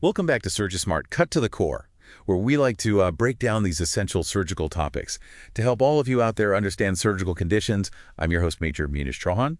Welcome back to SurgiSmart Cut to the Core, where we like to break down these essential surgical topics. To help all of you out there understand surgical conditions, I'm your host, Major Munish Chauhan,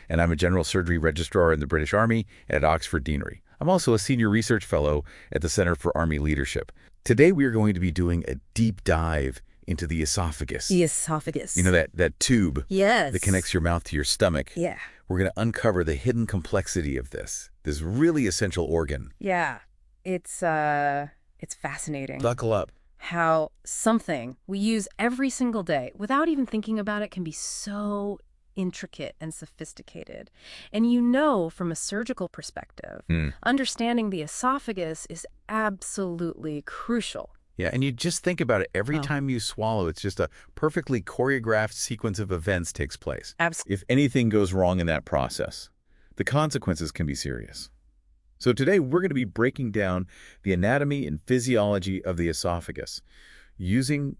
and I'm a general surgery registrar in the British Army at Oxford Deanery. I'm also a senior research fellow at the Center for Army Leadership. Today, we are going to be doing a deep dive into the esophagus. The esophagus. You know, that tube Yes. that connects your mouth to your stomach. Yeah. We're going to uncover the hidden complexity of this really essential organ. Yeah. It's fascinating Buckle up. how something we use every single day without even thinking about it can be so intricate and sophisticated. And from a surgical perspective, understanding the esophagus is absolutely crucial. Yeah, and you just think about it. Every Oh. time you swallow, it's just a perfectly choreographed sequence of events takes place. Absolutely. If anything goes wrong in that process, the consequences can be serious. So today, we're going to be breaking down the anatomy and physiology of the esophagus, using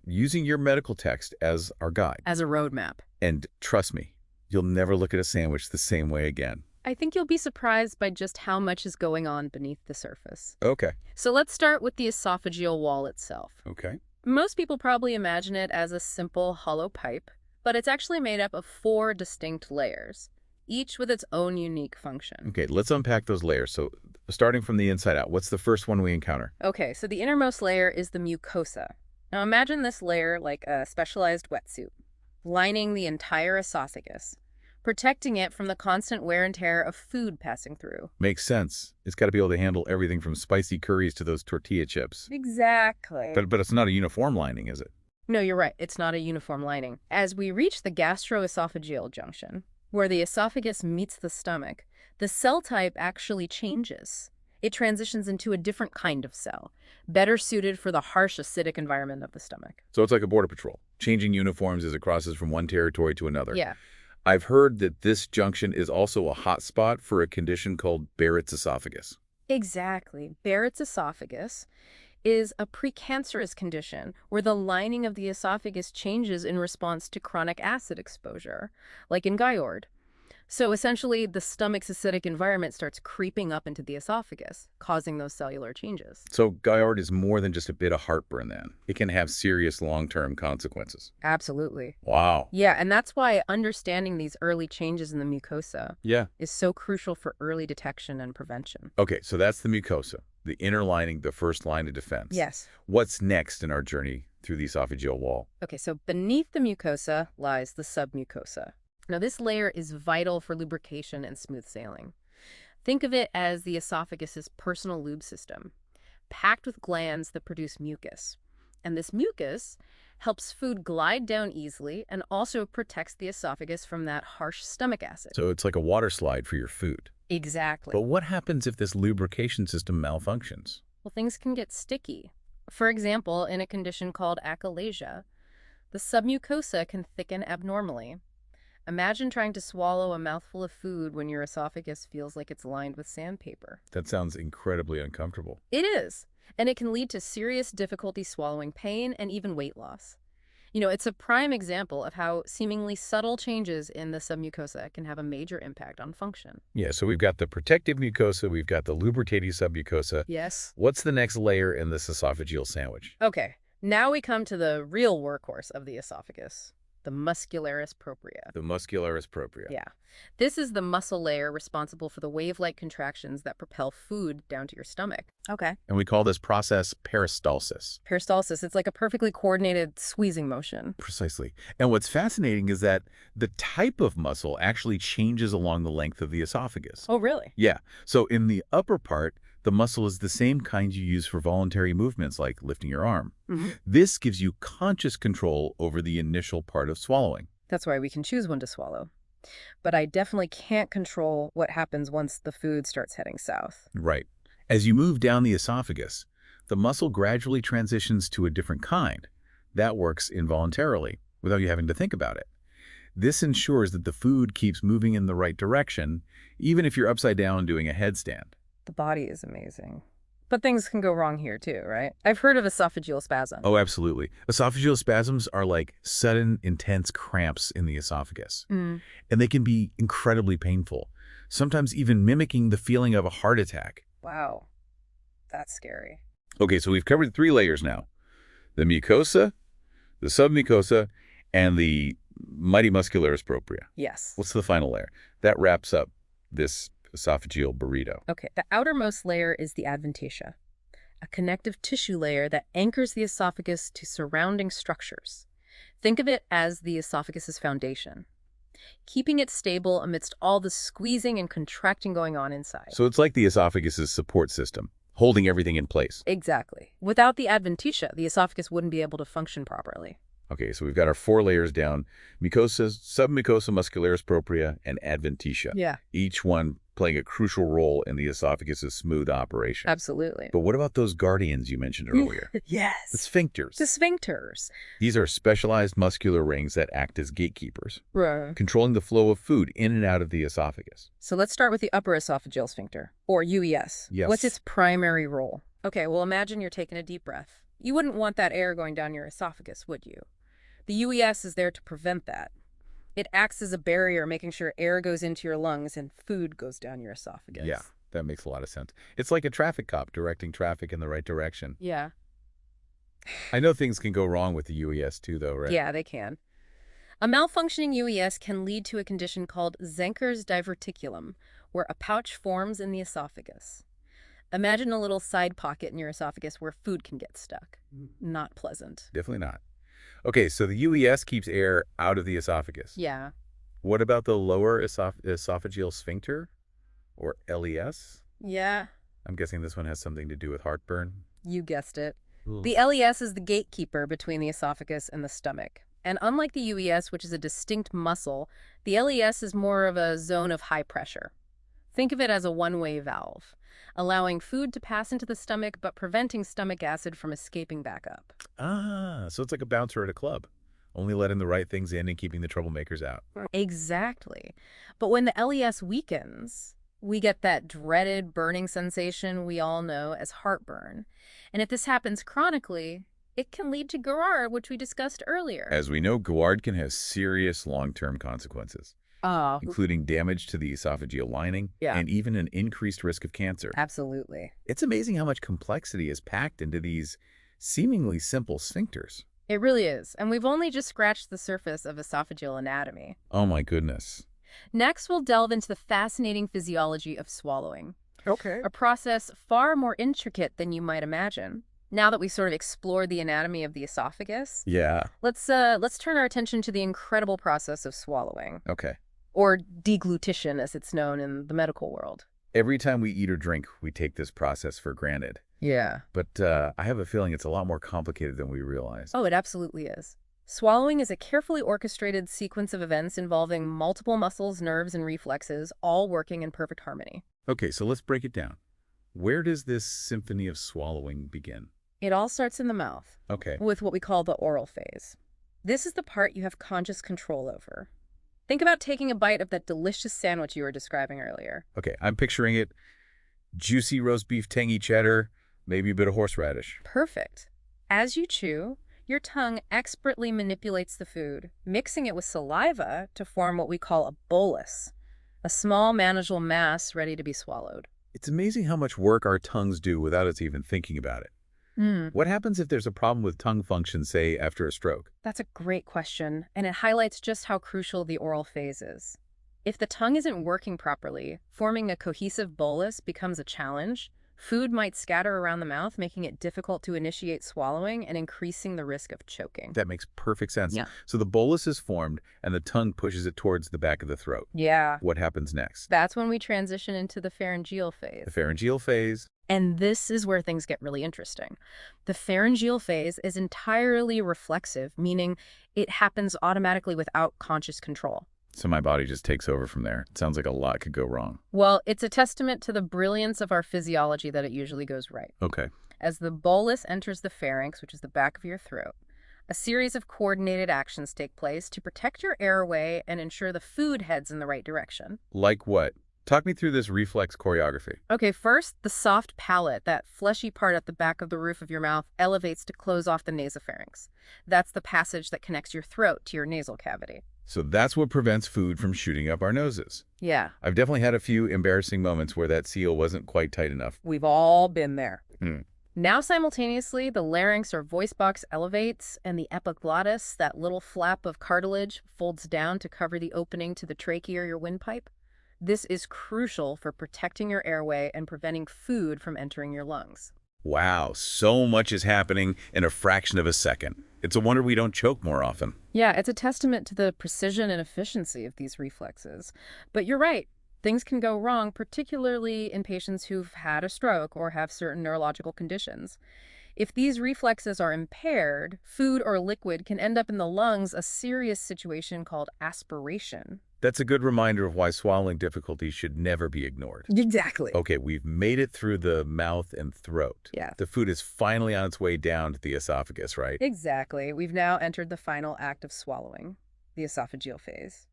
your medical text as our guide. As a roadmap. And trust me, you'll never look at a sandwich the same way again. I think you'll be surprised by just how much is going on beneath the surface. Okay. So let's start with the esophageal wall itself. Okay. Most people probably imagine it as a simple hollow pipe, but it's actually made up of 4 distinct layers, each with its own unique function. Okay, let's unpack those layers. So starting from the inside out, what's the first one we encounter? Okay, so the innermost layer is the mucosa. Now imagine this layer like a specialized wetsuit, lining the entire esophagus, protecting it from the constant wear and tear of food passing through. Makes sense. It's got to be able to handle everything from spicy curries to those tortilla chips. Exactly. But it's not a uniform lining, is it? No, you're right. It's not a uniform lining. As we reach the gastroesophageal junction, where the esophagus meets the stomach, the cell type actually changes. It transitions into a different kind of cell, better suited for the harsh acidic environment of the stomach. So it's like a border patrol, changing uniforms as it crosses from one territory to another. Yeah. I've heard that this junction is also a hot spot for a condition called Barrett's esophagus. Exactly. Barrett's esophagus is a precancerous condition where the lining of the esophagus changes in response to chronic acid exposure, like in Giard. So essentially, the stomach's acidic environment starts creeping up into the esophagus, causing those cellular changes. So Giard is more than just a bit of heartburn then. It can have serious long-term consequences. Absolutely. Wow. Yeah, and that's why understanding these early changes in the mucosa Yeah. is so crucial for early detection and prevention. Okay, so that's the mucosa, the inner lining, the first line of defense. Yes. What's next in our journey through the esophageal wall? Okay, so beneath the mucosa lies the submucosa. Now, this layer is vital for lubrication and smooth sailing. Think of it as the esophagus' personal lube system, packed with glands that produce mucus. And this mucus helps food glide down easily and also protects the esophagus from that harsh stomach acid. So it's like a water slide for your food. Exactly. But what happens if this lubrication system malfunctions? Well, things can get sticky. For example, in a condition called achalasia, the submucosa can thicken abnormally. Imagine trying to swallow a mouthful of food when your esophagus feels like it's lined with sandpaper. That sounds incredibly uncomfortable. It is, and it can lead to serious difficulty swallowing, pain, and even weight loss. It's a prime example of how seemingly subtle changes in the submucosa can have a major impact on function. Yeah, so we've got the protective mucosa, we've got the lubricating submucosa. Yes. What's the next layer in this esophageal sandwich? Okay, now we come to the real workhorse of the esophagus. The muscularis propria. The muscularis propria. Yeah. This is the muscle layer responsible for the wave-like contractions that propel food down to your stomach. Okay. And we call this process peristalsis. Peristalsis, it's like a perfectly coordinated squeezing motion. Precisely. And what's fascinating is that the type of muscle actually changes along the length of the esophagus. Oh, really? Yeah. So in the upper part, the muscle is the same kind you use for voluntary movements like lifting your arm. This gives you conscious control over the initial part of swallowing. That's why we can choose when to swallow. But I definitely can't control what happens once the food starts heading south. Right. As you move down the esophagus, the muscle gradually transitions to a different kind. That works involuntarily, without you having to think about it. This ensures that the food keeps moving in the right direction, even if you're upside down doing a headstand. The body is amazing. But things can go wrong here too, right? I've heard of esophageal spasm. Oh, absolutely. Esophageal spasms are like sudden, intense cramps in the esophagus. And they can be incredibly painful, sometimes even mimicking the feeling of a heart attack. Wow. That's scary. Okay, so we've covered 3 layers now. The mucosa, the submucosa, and the mighty muscularis propria. Yes. What's the final layer? That wraps up this esophageal burrito. Okay, the outermost layer is the adventitia, a connective tissue layer that anchors the esophagus to surrounding structures. Think of it as the esophagus's foundation, keeping it stable amidst all the squeezing and contracting going on inside. So it's like the esophagus's support system, holding everything in place. Exactly. Without the adventitia, the esophagus wouldn't be able to function properly. Okay, so we've got our 4 layers down: mucosa, submucosa, muscularis propria, and adventitia. Yeah. Each one playing a crucial role in the esophagus's smooth operation. Absolutely. But what about those guardians you mentioned earlier? Yes. The sphincters. The sphincters. These are specialized muscular rings that act as gatekeepers, Right. controlling the flow of food in and out of the esophagus. So let's start with the upper esophageal sphincter, or UES. Yes. What's its primary role? Okay, well, imagine you're taking a deep breath. You wouldn't want that air going down your esophagus, would you? The UES is there to prevent that. It acts as a barrier, making sure air goes into your lungs and food goes down your esophagus. Yeah, that makes a lot of sense. It's like a traffic cop directing traffic in the right direction. Yeah. I know things can go wrong with the UES too, though, right? Yeah, they can. A malfunctioning UES can lead to a condition called Zenker's diverticulum, where a pouch forms in the esophagus. Imagine a little side pocket in your esophagus where food can get stuck. Not pleasant. Definitely not. Okay, so the UES keeps air out of the esophagus. Yeah. What about the lower esophageal sphincter, or LES? Yeah, I'm guessing this one has something to do with heartburn. you guessed it. Ooh. The LES is the gatekeeper between the esophagus and the stomach. And unlike the UES, which is a distinct muscle, the LES is more of a zone of high pressure. Think of it as a one-way valve, allowing food to pass into the stomach but preventing stomach acid from escaping back up. Ah, so it's like a bouncer at a club, only letting the right things in and keeping the troublemakers out. Exactly. But when the LES weakens, we get that dreaded burning sensation we all know as heartburn. And if this happens chronically, it can lead to GERD, which we discussed earlier. As we know, GERD can have serious long-term consequences, including damage to the esophageal lining and even an increased risk of cancer. Absolutely. It's amazing how much complexity is packed into these seemingly simple sphincters. It really is. And we've only just scratched the surface of esophageal anatomy. Oh my goodness. Next, we'll delve into the fascinating physiology of swallowing. Okay. A process far more intricate than you might imagine. Now that we sort of explored the anatomy of the esophagus, Yeah. let's turn our attention to the incredible process of swallowing, Okay. or deglutition as it's known in the medical world. Every time we eat or drink, we take this process for granted. Yeah. But I have a feeling it's a lot more complicated than we realize. Oh, it absolutely is. Swallowing is a carefully orchestrated sequence of events involving multiple muscles, nerves, and reflexes, all working in perfect harmony. Okay, so let's break it down. Where does this symphony of swallowing begin? It all starts in the mouth, Okay. with what we call the oral phase. This is the part you have conscious control over. Think about taking a bite of that delicious sandwich you were describing earlier. Okay, I'm picturing it. Juicy roast beef, tangy cheddar, maybe a bit of horseradish. Perfect. As you chew, your tongue expertly manipulates the food, mixing it with saliva to form what we call a bolus, a small, manageable mass ready to be swallowed. It's amazing how much work our tongues do without us even thinking about it. What happens if there's a problem with tongue function, say, after a stroke? That's a great question, and it highlights just how crucial the oral phase is. If the tongue isn't working properly, forming a cohesive bolus becomes a challenge. Food might scatter around the mouth, making it difficult to initiate swallowing and increasing the risk of choking. That makes perfect sense. Yeah. So the bolus is formed and the tongue pushes it towards the back of the throat. Yeah. What happens next? That's when we transition into the pharyngeal phase. The pharyngeal phase. And this is where things get really interesting. The pharyngeal phase is entirely reflexive, meaning it happens automatically without conscious control. So my body just takes over from there. It sounds like a lot could go wrong. Well, it's a testament to the brilliance of our physiology that it usually goes right. Okay. As the bolus enters the pharynx, which is the back of your throat, a series of coordinated actions take place to protect your airway and ensure the food heads in the right direction. Like what? Talk me through this reflex choreography. Okay, first, the soft palate, that fleshy part at the back of the roof of your mouth, elevates to close off the nasopharynx. That's the passage that connects your throat to your nasal cavity. So that's what prevents food from shooting up our noses. Yeah, I've definitely had a few embarrassing moments where that seal wasn't quite tight enough. we've all been there. Hmm. Now, simultaneously, the larynx or voice box elevates, and the epiglottis, that little flap of cartilage, folds down to cover the opening to the trachea or your windpipe. This is crucial for protecting your airway and preventing food from entering your lungs. Wow, so much is happening in a fraction of a second. It's a wonder we don't choke more often. Yeah, it's a testament to the precision and efficiency of these reflexes. But you're right. Things can go wrong, particularly in patients who've had a stroke or have certain neurological conditions. If these reflexes are impaired, food or liquid can end up in the lungs, a serious situation called aspiration. That's a good reminder of why swallowing difficulties should never be ignored. Exactly. Okay, we've made it through the mouth and throat. Yeah. The food is finally on its way down to the esophagus, right? Exactly. We've now entered the final act of swallowing, the esophageal phase.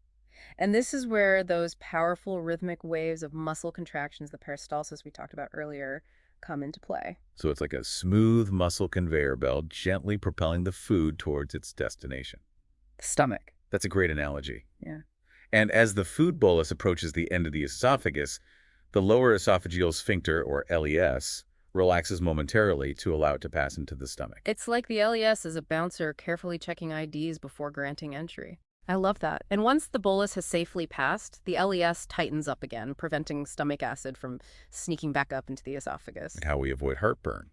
And this is where those powerful rhythmic waves of muscle contractions, the peristalsis we talked about earlier, come into play. So it's like a smooth muscle conveyor belt gently propelling the food towards its destination. The stomach. That's a great analogy. Yeah. And as the food bolus approaches the end of the esophagus, the lower esophageal sphincter, or LES, relaxes momentarily to allow it to pass into the stomach. It's like the LES is a bouncer carefully checking IDs before granting entry. I love that. And once the bolus has safely passed, the LES tightens up again, preventing stomach acid from sneaking back up into the esophagus. How we avoid heartburn.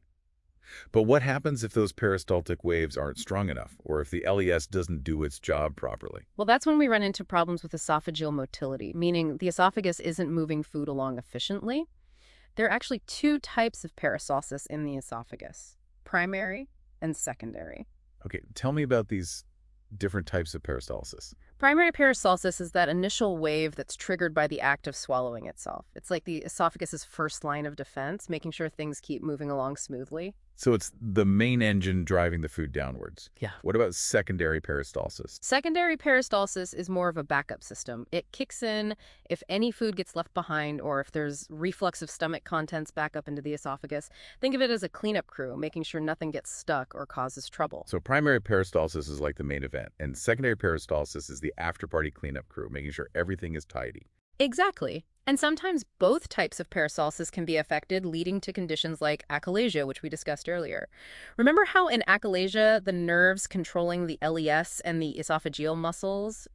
But what happens if those peristaltic waves aren't strong enough, or if the LES doesn't do its job properly? Well, that's when we run into problems with esophageal motility, meaning the esophagus isn't moving food along efficiently. There are actually two types of peristalsis in the esophagus, primary and secondary. Okay, tell me about these different types of peristalsis. Primary peristalsis is that initial wave that's triggered by the act of swallowing itself. It's like the esophagus' first line of defense, making sure things keep moving along smoothly. So it's the main engine driving the food downwards. Yeah. What about secondary peristalsis? Secondary peristalsis is more of a backup system. It kicks in if any food gets left behind or if there's reflux of stomach contents back up into the esophagus. Think of it as a cleanup crew, making sure nothing gets stuck or causes trouble. So primary peristalsis is like the main event, and secondary peristalsis is the after-party cleanup crew, making sure everything is tidy. Exactly. And sometimes both types of peristalsis can be affected, leading to conditions like achalasia, which we discussed earlier. Remember how in achalasia, the nerves controlling the LES and the esophageal muscles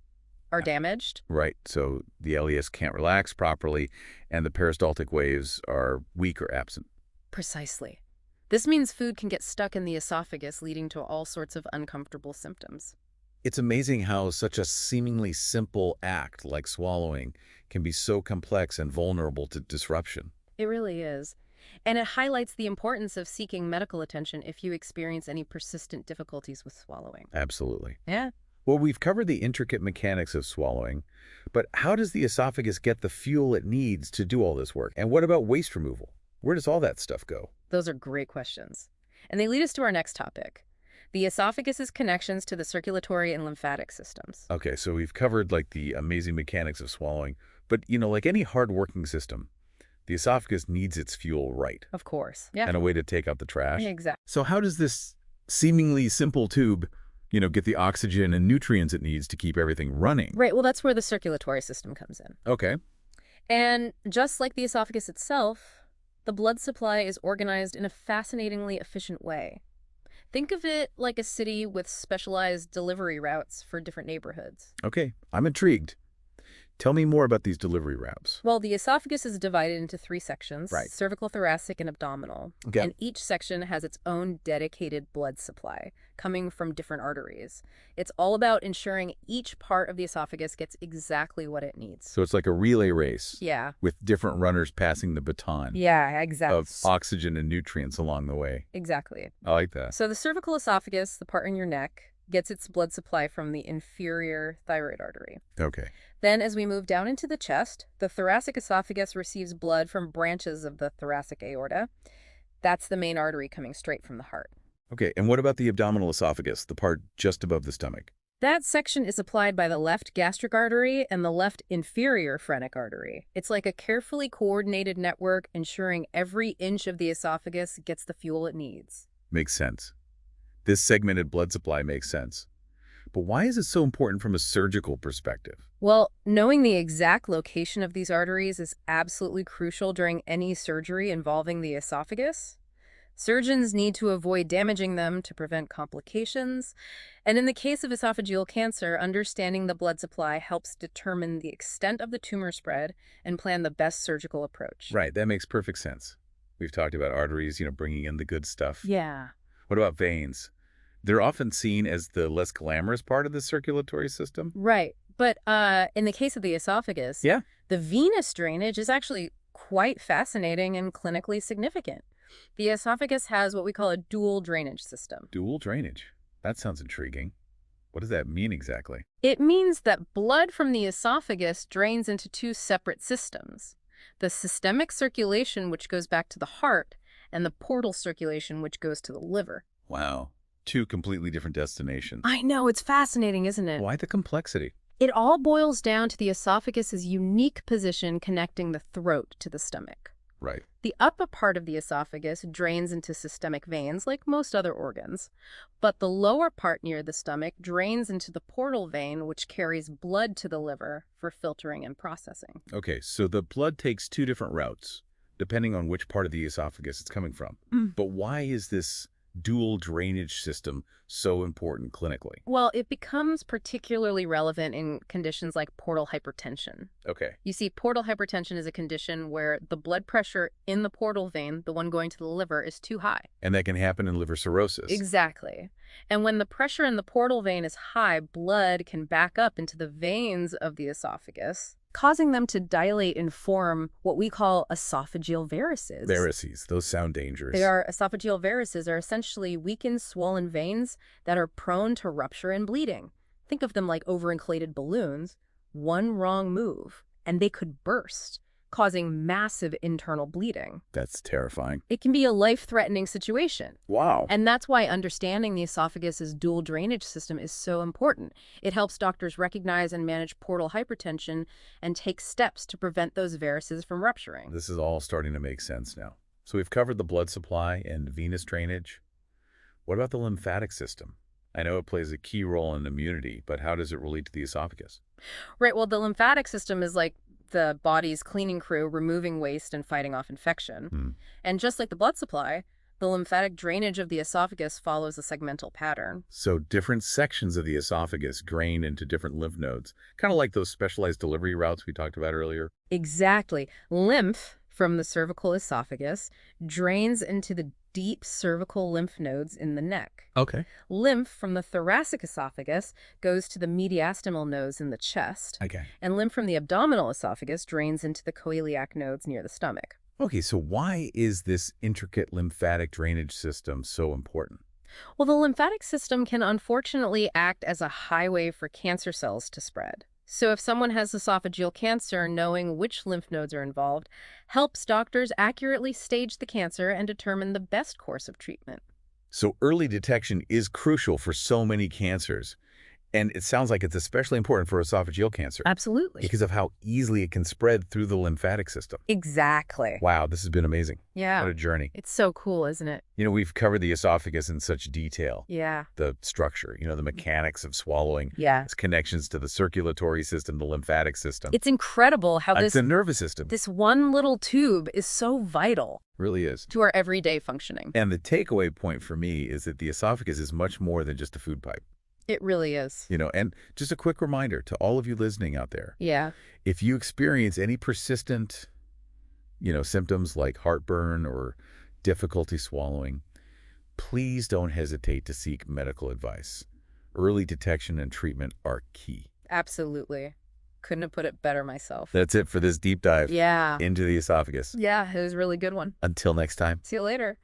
are damaged? Right, so the LES can't relax properly, and the peristaltic waves are weak or absent. Precisely. This means food can get stuck in the esophagus, leading to all sorts of uncomfortable symptoms. It's amazing how such a seemingly simple act like swallowing can be so complex and vulnerable to disruption. It really is. And it highlights the importance of seeking medical attention if you experience any persistent difficulties with swallowing. Absolutely. Yeah. Well, we've covered the intricate mechanics of swallowing, but how does the esophagus get the fuel it needs to do all this work? And what about waste removal? Where does all that stuff go? Those are great questions. And they lead us to our next topic, the esophagus's connections to the circulatory and lymphatic systems. Okay, so we've covered like the amazing mechanics of swallowing, but like any hard-working system, the esophagus needs its fuel right. Of course. Yeah. And a way to take out the trash. Exactly. So how does this seemingly simple tube, get the oxygen and nutrients it needs to keep everything running? Right. Well, that's where the circulatory system comes in. Okay. And just like the esophagus itself, the blood supply is organized in a fascinatingly efficient way. Think of it like a city with specialized delivery routes for different neighborhoods. Okay, I'm intrigued. Tell me more about these delivery routes. Well, the esophagus is divided into three sections, Right. cervical, thoracic, and abdominal. Okay. And each section has its own dedicated blood supply coming from different arteries. It's all about ensuring each part of the esophagus gets exactly what it needs. So it's like a relay race. Yeah. With different runners passing the baton. Yeah, exactly. Of oxygen and nutrients along the way. Exactly. I like that. So the cervical esophagus, the part in your neck, gets its blood supply from the inferior thyroid artery. Okay. Then as we move down into the chest, the thoracic esophagus receives blood from branches of the thoracic aorta. That's the main artery coming straight from the heart. Okay, and what about the abdominal esophagus, the part just above the stomach? That section is supplied by the left gastric artery and the left inferior phrenic artery. It's like a carefully coordinated network ensuring every inch of the esophagus gets the fuel it needs. Makes sense. This segmented blood supply makes sense. But why is it so important from a surgical perspective? Well, knowing the exact location of these arteries is absolutely crucial during any surgery involving the esophagus. Surgeons need to avoid damaging them to prevent complications. And in the case of esophageal cancer, understanding the blood supply helps determine the extent of the tumor spread and plan the best surgical approach. Right, that makes perfect sense. We've talked about arteries, bringing in the good stuff. Yeah. What about veins? They're often seen as the less glamorous part of the circulatory system. Right. But in the case of the esophagus, Yeah. the venous drainage is actually quite fascinating and clinically significant. The esophagus has what we call a dual drainage system. Dual drainage. That sounds intriguing. What does that mean exactly? It means that blood from the esophagus drains into two separate systems. The systemic circulation, which goes back to the heart, and the portal circulation, which goes to the liver. Wow. Two completely different destinations. I know, it's fascinating, isn't it? Why the complexity? It all boils down to the esophagus's unique position connecting the throat to the stomach. Right. The upper part of the esophagus drains into systemic veins like most other organs, but the lower part near the stomach drains into the portal vein, which carries blood to the liver for filtering and processing. Okay, so the blood takes two different routes, depending on which part of the esophagus it's coming from. But why is this dual drainage system so important clinically? Well, it becomes particularly relevant in conditions like portal hypertension. Okay. You see, portal hypertension is a condition where the blood pressure in the portal vein, the one going to the liver, is too high. And that can happen in liver cirrhosis. Exactly. And when the pressure in the portal vein is high, blood can back up into the veins of the esophagus, causing them to dilate and form what we call esophageal varices. Varices, those sound dangerous. Esophageal varices are essentially weakened, swollen veins that are prone to rupture and bleeding. Think of them like overinflated balloons. One wrong move, and they could burst, causing massive internal bleeding. That's terrifying. It can be a life-threatening situation. Wow. And that's why understanding the esophagus's dual drainage system is so important. It helps doctors recognize and manage portal hypertension and take steps to prevent those varices from rupturing. This is all starting to make sense now. So we've covered the blood supply and venous drainage. What about the lymphatic system? I know it plays a key role in immunity, but how does it relate to the esophagus? Right, well, the lymphatic system is like the body's cleaning crew, removing waste and fighting off infection. And just like the blood supply, the lymphatic drainage of the esophagus follows a segmental pattern. So different sections of the esophagus drain into different lymph nodes, kind of like those specialized delivery routes we talked about earlier. Exactly. Lymph from the cervical esophagus drains into the deep cervical lymph nodes in the neck. Okay. Lymph from the thoracic esophagus goes to the mediastinal nodes in the chest. Okay. And lymph from the abdominal esophagus drains into the coeliac nodes near the stomach. Okay, so why is this intricate lymphatic drainage system so important? Well, the lymphatic system can unfortunately act as a highway for cancer cells to spread. So if someone has esophageal cancer, knowing which lymph nodes are involved helps doctors accurately stage the cancer and determine the best course of treatment. So early detection is crucial for so many cancers. And it sounds like it's especially important for esophageal cancer. Absolutely. Because of how easily it can spread through the lymphatic system. Exactly. Wow, this has been amazing. Yeah. What a journey. It's so cool, isn't it? We've covered the esophagus in such detail. Yeah. The structure, the mechanics of swallowing. Yeah. Its connections to the circulatory system, the lymphatic system. It's incredible how It's the nervous system. this one little tube is so vital. Really is. To our everyday functioning. And the takeaway point for me is that the esophagus is much more than just a food pipe. It really is. And just a quick reminder to all of you listening out there. Yeah. If you experience any persistent, symptoms like heartburn or difficulty swallowing, please don't hesitate to seek medical advice. Early detection and treatment are key. Absolutely. Couldn't have put it better myself. That's it for this deep dive Yeah. into the esophagus. Yeah, it was a really good one. Until next time. See you later.